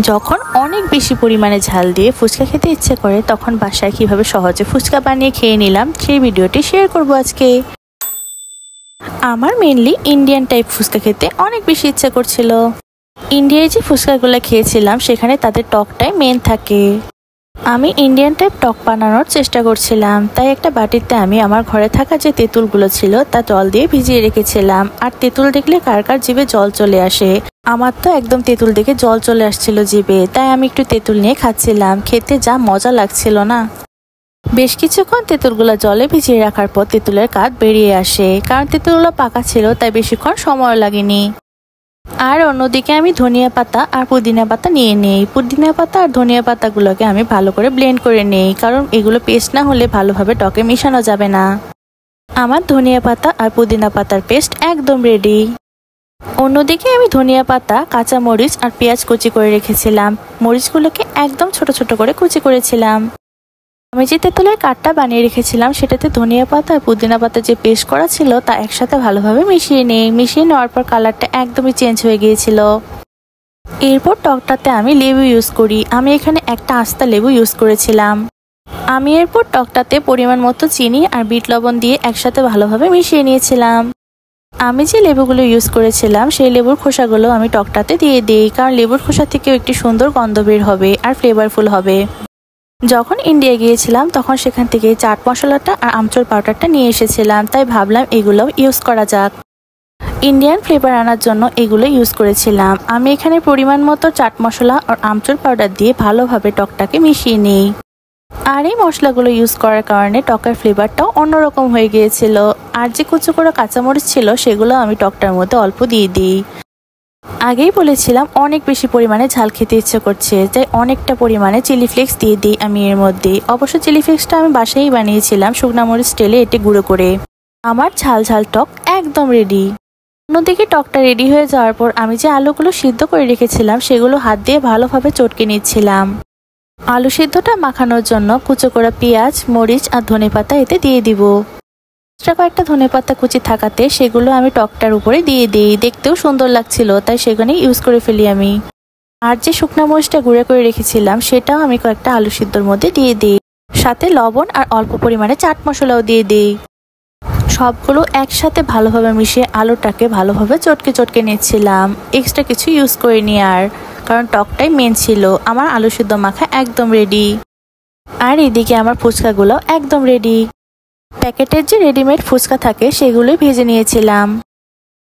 যখন অনেক বেশি পরিমাণে ঝাল দিয়ে ফুচকা খেতে ইচ্ছে করে তখন বাসায় কিভাবে সহজে ফুচকা বানিয়ে খেয়ে নিলাম সেই ভিডিওটি শেয়ার করব আজকে। আমার মেনলি ইন্ডিয়ান টাইপ ফুচকা খেতে অনেক বেশি ইচ্ছে করছিল। ইন্ডিয়ায় যে ফুচকাগুলো খেয়েছিলাম সেখানে তাদের টকটাই মেন থাকে। আমি ইন্ডিয়ান টাইপ টক বানানোর চেষ্টা করছিলাম, তাই একটা বাটিতে আমি আমার ঘরে থাকা যে তেঁতুলগুলো ছিল তা জল দিয়ে ভিজিয়ে রেখেছিলাম। আর তেঁতুল দেখলে কার কার জিভে জল চলে আসে, আমার তো একদম তেঁতুল দেখে জল চলে আসছিল জিভে, তাই আমি একটু তেঁতুল নিয়ে খাচ্ছিলাম। খেতে যা মজা লাগছিল না। বেশ কিছুক্ষণ তেঁতুলগুলো জলে ভিজিয়ে রাখার পর তেঁতুলের কাঠ বেরিয়ে আসে, কারণ তেঁতুলগুলো পাকা ছিল তাই বেশিক্ষণ সময় লাগেনি। আর অন্যদিকে আমি ধনিয়া পাতা আর পুদিনা পাতা নিয়ে নেই। পুদিনা পাতা আর ধনিয়া পাতাগুলোকে আমি ভালো করে ব্লেন্ড করে নেই, কারণ এগুলো পেস্ট না হলে ভালোভাবে টকে মেশানো যাবে না। আমার ধনিয়া পাতা আর পুদিনা পাতার পেস্ট একদম রেডি। অন্যদিকে আমি ধনিয়া পাতা, কাঁচা মরিচ আর পেঁয়াজ কুচি করে রেখেছিলাম। মরিচগুলোকে একদম ছোট ছোট করে কুচি করেছিলাম। আমি যে তেঁতুলের কাঠটা বানিয়ে রেখেছিলাম সেটাতে ধনিয়া পাতা আর পুদিনা পাতা যে পেস্ট করা ছিল তা একসাথে ভালোভাবে মিশিয়ে নিই। মিশিয়ে নেওয়ার পর কালারটা একদমই চেঞ্জ হয়ে গিয়েছিল। এরপর টকটাতে আমি লেবু ইউজ করি। আমি এখানে একটা আস্তা লেবু ইউজ করেছিলাম। আমি এরপর টকটাতে পরিমাণ মতো চিনি আর বিট লবণ দিয়ে একসাথে ভালোভাবে মিশিয়ে নিয়েছিলাম। আমি যে লেবুগুলো ইউজ করেছিলাম সেই লেবুর খোসাগুলো আমি টকটাতে দিয়ে দিই, কারণ লেবুর খোসা থেকেও একটি সুন্দর গন্ধ বের হবে আর ফ্লেভারফুল হবে। যখন ইন্ডিয়া গিয়েছিলাম তখন সেখান থেকে চাট মশলাটা আর আমচুর পাউডারটা নিয়ে এসেছিলাম, তাই ভাবলাম এগুলোও ইউজ করা যাক। ইন্ডিয়ান ফ্লেভার আনার জন্য এগুলো ইউজ করেছিলাম। আমি এখানে পরিমাণ মতো চাট মশলা আর আমচুর পাউডার দিয়ে ভালোভাবে টকটাকে মিশিয়ে নিই। আর এই মশলাগুলো ইউজ করার কারণে টকের ফ্লেভারটাও অন্যরকম হয়ে গিয়েছিল। আর যে কুচো করে কাঁচামরিচ ছিল সেগুলো আমি টকটার মধ্যে অল্প দিয়ে দিই। আগেই বলেছিলাম অনেক বেশি পরিমাণে ঝাল খেতে ইচ্ছে করছে, তাই অনেকটা পরিমাণে চিলি ফ্লেক্স দিয়ে দিই আমি এর মধ্যে। অবশ্য চিলি ফ্লেক্সটা আমি বাসায়ই বানিয়েছিলাম শুকনা মরিচ তেলে এটে গুঁড়ো করে। আমার ঝাল ঝাল টক একদম রেডি। অন্যদিকে টকটা রেডি হয়ে যাওয়ার পর আমি যে আলুগুলো সিদ্ধ করে রেখেছিলাম সেগুলো হাত দিয়ে ভালোভাবে চটকে নিচ্ছিলাম। আলু সিদ্ধটা মাখানোর জন্য কুচো করা পেঁয়াজ, মরিচ আর ধনেপাতা এতে দিয়ে দিব। এক্সট্রা কয়েকটা ধনেপাতা কুচি থাকাতে সেগুলো আমি টকটার উপরে দিয়ে দিই। দেখতেও সুন্দর লাগছিল তাই সেখানে ইউজ করে ফেলি আমি। আর যে শুকনা মরিচটা গুঁড়ো করে রেখেছিলাম সেটাও আমি কয়েকটা আলু সিদ্ধর মধ্যে দিয়ে দিই। সাথে লবণ আর অল্প পরিমাণে চাট মশলাও দিয়ে দিই। সবগুলো একসাথে ভালোভাবে মিশিয়ে আলুটাকে ভালোভাবে চটকে চটকে নিচ্ছিলাম। এক্সট্রা কিছু ইউজ করিনি আর, কারণ টকটাই মেন ছিল। আমার আলু সিদ্ধ মাখা একদম রেডি। আর এদিকে আমার ফুচকাগুলো একদম রেডি। প্যাকেটের যে রেডিমেড ফুচকা থাকে সেগুলোই ভেজে নিয়েছিলাম।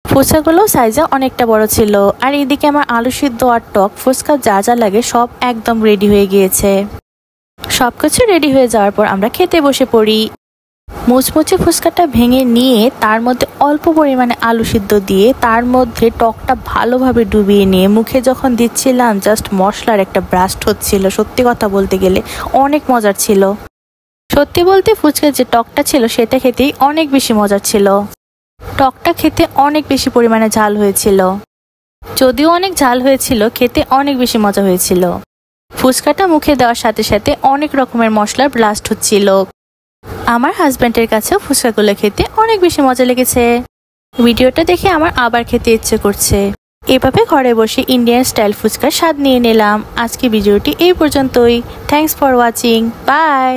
ফুচকাগুলো সাইজে অনেকটা বড় ছিল। আর এদিকে আমার আলু সিদ্ধ আর টক ফুচকা যা যা লাগে সব একদম রেডি হয়ে গিয়েছে। সবকিছু রেডি হয়ে যাওয়ার পর আমরা খেতে বসে পড়ি। মুচমুচে ফুচকাটা ভেঙে নিয়ে তার মধ্যে অল্প পরিমাণে আলু সিদ্ধ দিয়ে তার মধ্যে টকটা ভালোভাবে ডুবিয়ে নিয়ে মুখে যখন দিচ্ছিলাম জাস্ট মশলার একটা ব্রাস্ট হচ্ছিল। সত্যি কথা বলতে গেলে অনেক মজার ছিল। সত্যি বলতে ফুচকার যে টকটা ছিল সেটা খেতেই অনেক বেশি মজার ছিল। টকটা খেতে অনেক বেশি পরিমাণে ঝাল হয়েছিল। যদিও অনেক ঝাল হয়েছিল, খেতে অনেক বেশি মজা হয়েছিল। ফুচকাটা মুখে দেওয়ার সাথে সাথে অনেক রকমের মশলার ব্লাস্ট হচ্ছিল। আমার হাজব্যান্ডের কাছেও ফুচকাগুলো খেতে অনেক বেশি মজা লেগেছে। ভিডিওটা দেখে আমার আবার খেতে ইচ্ছে করছে। এভাবে ঘরে বসে ইন্ডিয়ান স্টাইল ফুচকার স্বাদ নিয়ে নিলাম। আজকে ভিডিওটি এই পর্যন্তই। Thanks for watching. বাই।